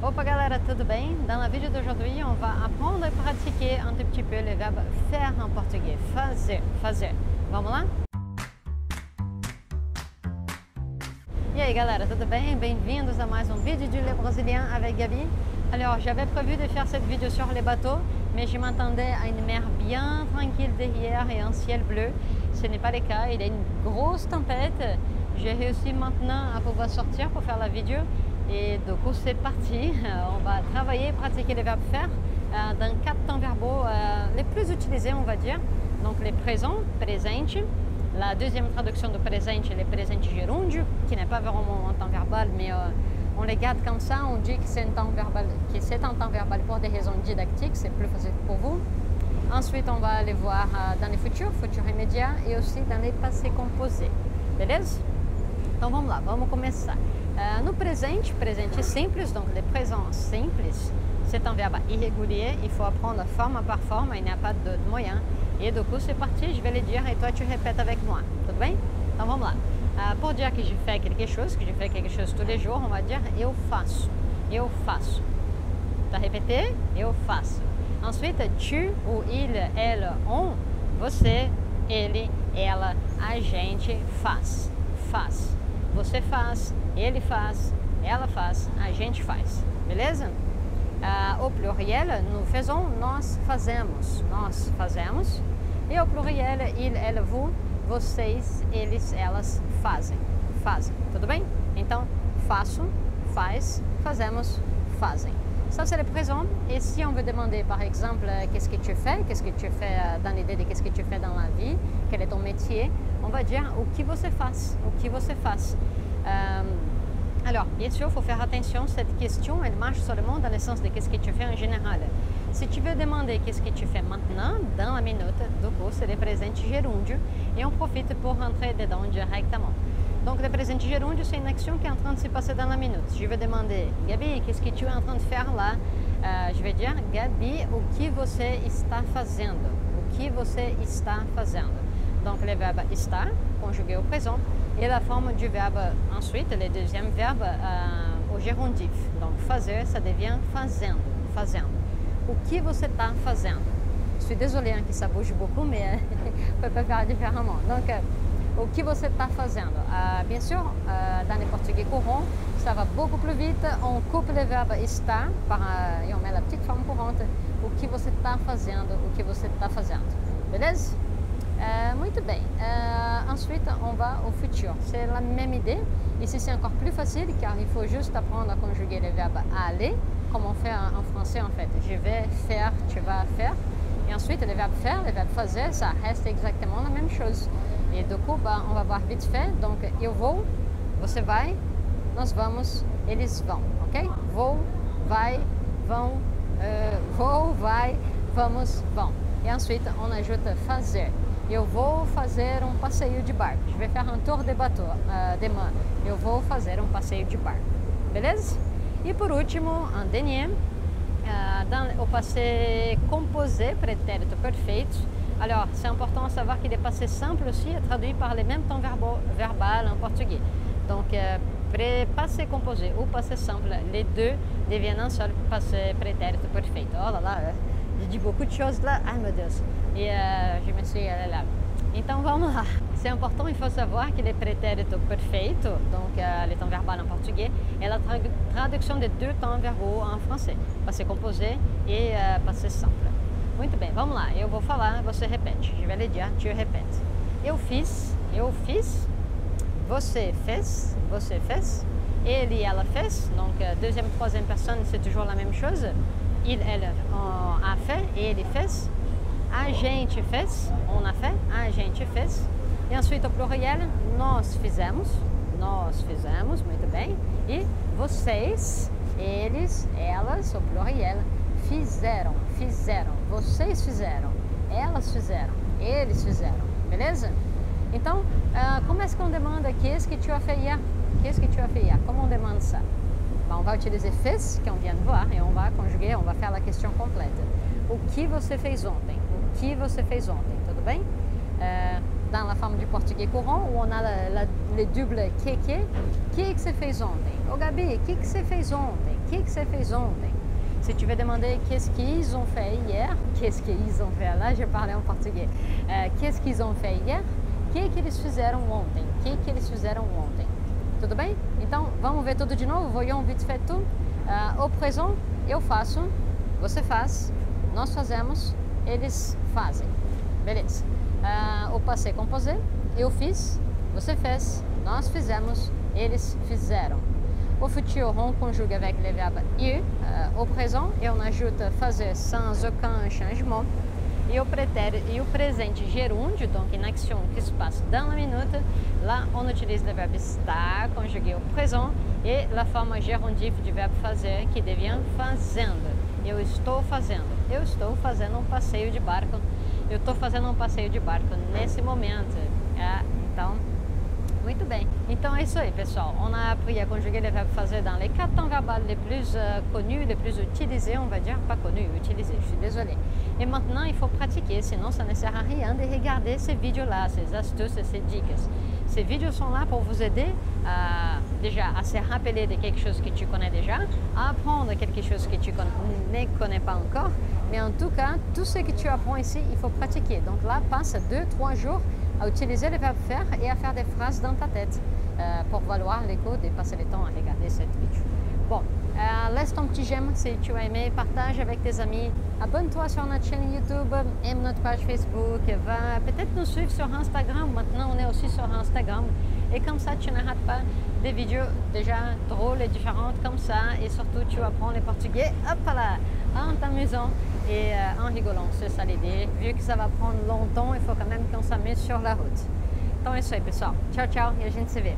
Opa galera, tudo bem? Dans la vidéo d'aujourd'hui, on va apprendre et pratiquer un tout petit peu le verbe faire en portugais. Fazer, fazer. Vamos lá? E aí galera, tudo bem? Bem-vindos a mais un vídeo du Le Brésilien avec Gabi. Alors, j'avais prévu de faire cette vidéo sur les bateaux, mais je m'attendais à une mer bien tranquille derrière et un ciel bleu. Ce n'est pas le cas, il y a une grosse tempête. J'ai réussi maintenant à pouvoir sortir pour faire la vidéo. Et du coup, c'est parti. On va travailler et pratiquer les verbes faire dans 4 temps verbaux les plus utilisés, on va dire. Donc, les présents, presente. La deuxième traduction de presente, le presente gerúndio, qui n'est pas vraiment un temps verbal, mais on les garde comme ça. On dit que c'est un temps verbal pour des raisons didactiques, c'est plus facile pour vous. Ensuite, on va aller voir dans les futurs, futurs immédiats, et aussi dans les passés composés. Beleza? Então vamos lá, vamos começar. No presente, presente simples, donc le présent simples, c'est un verbe irrégulier, il faut apprendre forme par forme, il n'y a pas de moyen. Et du coup, c'est parti, je vais le dire et toi tu répètes avec moi, tudo bem? Então vamos lá. Pour dire que je fais quelque chose tous les jours, on va dire eu faço, eu faço. Tu as répété? Eu faço. Ensuite, tu, ou il, elle, on, você, ele, ela, a gente faz, faz. Você faz, ele faz, ela faz, a gente faz, beleza? Au pluriel, nous faisons, nós fazemos, nós fazemos. E au pluriel, il, elle, vous, vocês, eles, elas fazem, fazem, tudo bem? Então, faço, faz, fazemos, fazem. Ça, c'est le présent. Et si on veut demander, par exemple, qu'est-ce que tu fais dans l'idée de qu'est-ce que tu fais dans la vie, quel est ton métier, on va dire o que você faz, o que você faz. Alors, bien sûr, il faut faire attention, cette question, elle marche seulement dans le sens de qu'est-ce que tu fais en général. Si tu veux demander qu'est-ce que tu fais maintenant, dans la minute, du coup, c'est le présent gerúndio, et on profite pour rentrer dedans directement. Donc, le présent gerúndio, c'est une action qui est en train de se passer dans la minute. Je vais demander, Gabi, qu'est-ce que tu es en train de faire là? Je vais dire, Gabi, o que você está fazendo? O que você está fazendo? Donc, le verbe está, conjugué au présent, et la forme du verbe ensuite, le deuxième verbe au gérondif. Donc, fazer, ça devient fazendo, fazendo. O que você está fazendo? Je suis désolée hein, que ça bouge beaucoup, mais on ne peut pas faire différemment. Donc, o que você está fazendo? Bien sûr, dans le portugais courant, ça va beaucoup plus vite. On coupe le verbe está et on met la petite forme courante. O que você está fazendo? O que você está fazendo? Beleza? Muito bem. Ensuite, on va au futur. C'est la même idée. Ici, c'est encore plus facile car il faut juste apprendre à conjuguer le verbe aller, comme on fait en français en fait. Je vais faire, tu vas faire. Et ensuite, le verbe faire, le verbe fazer, ça reste exactement la même chose. Et du coup, on va voir vite fait. Donc, eu vou, você vai, nós vamos, eles vão, ok? Vou, vai, vão, vou, vai, vamos, vão. Et ensuite, on ajoute fazer. Eu vou fazer um passeio de barco. Je vais faire un tour de bateau demain. Eu vou fazer um passeio de barco. Beleza? E por último, un dernier, au passé composé, prétérito perfeito. Alors, c'est important de savoir que le passé simple aussi est traduit par les mêmes temps verbal en portugais. Donc, passé composé ou passé simple, les deux deviennent un seul passé prétérito perfeito. Oh là là, je dis beaucoup de choses là, ah mon Dieu. Et je me suis là. Então, vamos lá. C'est important, il faut savoir que le prétérito perfeito, donc le temps verbal en portugais, est la traduction des deux temps verbaux en français, passé composé et passé simple. Muito bem, vamos lá. Eu vou falar, você repete. Je vais le dire, tu répètes. Eu fiz, você fez, ele, ela fez. Donc, deuxième, troisième personne, c'est toujours la même chose. Il, elle a fait, ele fez. A gente fez, on a fait, a gente fez. E ensuite, au pluriel, nós fizemos, muito bem. E vocês, eles, elas, au pluriel, fizeram, vocês fizeram, elas fizeram, eles fizeram, beleza? Então, como est-ce qu'on demande qu'est-ce que tu as fait hier? Qu'est-ce que tu as fait hier? Comment on demande ça? On va utiliser fez, qu'on vient de voir, et on va conjuguer, on va faire la question complète. O que você fez ontem? O que você fez ontem? Tudo bem? Dans la forme du portugais courant, où on a le double que você fez ontem? Ô Gabi, que você fez ontem? que você fez ontem? Se tu veux demander qu'est-ce qu'ils ont fait hier, qu'est-ce qu'ils ont fait, là je parlais en português, qu'est-ce qu'ils ont fait hier, que eles fizeram ontem, que eles fizeram ontem. Tudo bem? Então, vamos ver tudo de novo, voyons vite fait tout. Au présent, eu faço, você faz, nós fazemos, eles fazem. Beleza. Au passé composé, eu fiz, você fez, nós fizemos, eles fizeram. Au futur, on conjugue avec le verbe ir. Au présent, et on ajoute fazer sans aucun changement. Et au présente gerúndio, donc une action qui se passe dans la minute, là on utilise le verbe estar conjugué au présent et la forme gerundive du verbe fazer qui devient fazendo. Eu estou fazendo um passeio de barco. Eu estou fazendo um passeio de barco nesse momento. Então, muito bem. Então é isso aí, pessoal. On a appris à conjuguer le verbe fazer dans les 4 temps verbaux les plus connus, les plus utilisés, on va dire. Pas connus, utilisés, je suis désolée. Et maintenant, il faut pratiquer, sinon ça ne sert à rien de regarder ces vidéos-là, ces astuces et ces dicas. Ces vidéos sont là pour vous aider déjà à se rappeler de quelque chose que tu connais déjà, à apprendre quelque chose que tu ne connais pas encore. Mais en tout cas, tout ce que tu apprends ici, il faut pratiquer. Donc là, passe 2-3 jours à utiliser le verbe faire et à faire des phrases dans ta tête pour valoir l'écho de passer le temps à regarder cette vidéo. Bon, laisse ton petit j'aime si tu as aimé, partage avec tes amis, abonne-toi sur notre chaîne YouTube, aime notre page Facebook, va peut-être nous suivre sur Instagram, maintenant on est aussi sur Instagram, et comme ça tu ne rates pas des vidéos déjà drôles et différentes comme ça, et surtout tu apprends le portugais, hop là, en t'amusant et en rigolant, c'est ça l'idée, vu que ça va prendre longtemps, il faut quand même qu'on s'amuse sur la route. Então é isso aí, pessoal. Tchau, tchau e a gente se vê.